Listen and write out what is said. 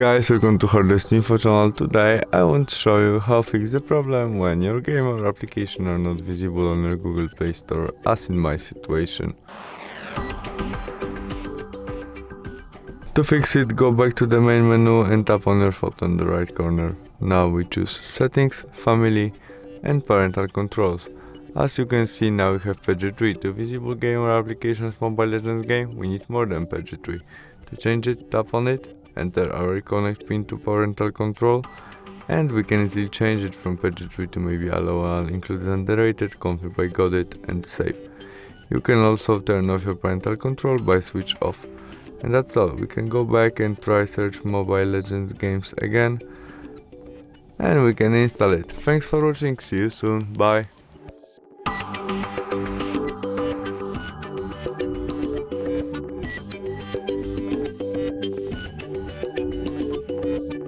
Guys, welcome to HardReset.Info channel. Today I want to show you how to fix the problem when your game or application are not visible on your Google Play Store, as in my situation. To fix it, go back to the main menu and tap on your photo in the right corner. Now we choose Settings, Family and Parental Controls. As you can see, now we have page 3. To visible game or applications Mobile Legends game, we need more than page 3. To change it, tap on it, enter our reconnect pin to parental control, and we can easily change it from page 3 to maybe allow all included and underrated, confirm by got it, and save. You can also turn off your parental control by switch off. And that's all. We can go back and try search Mobile Legends games again, and we can install it. Thanks for watching, see you soon, bye.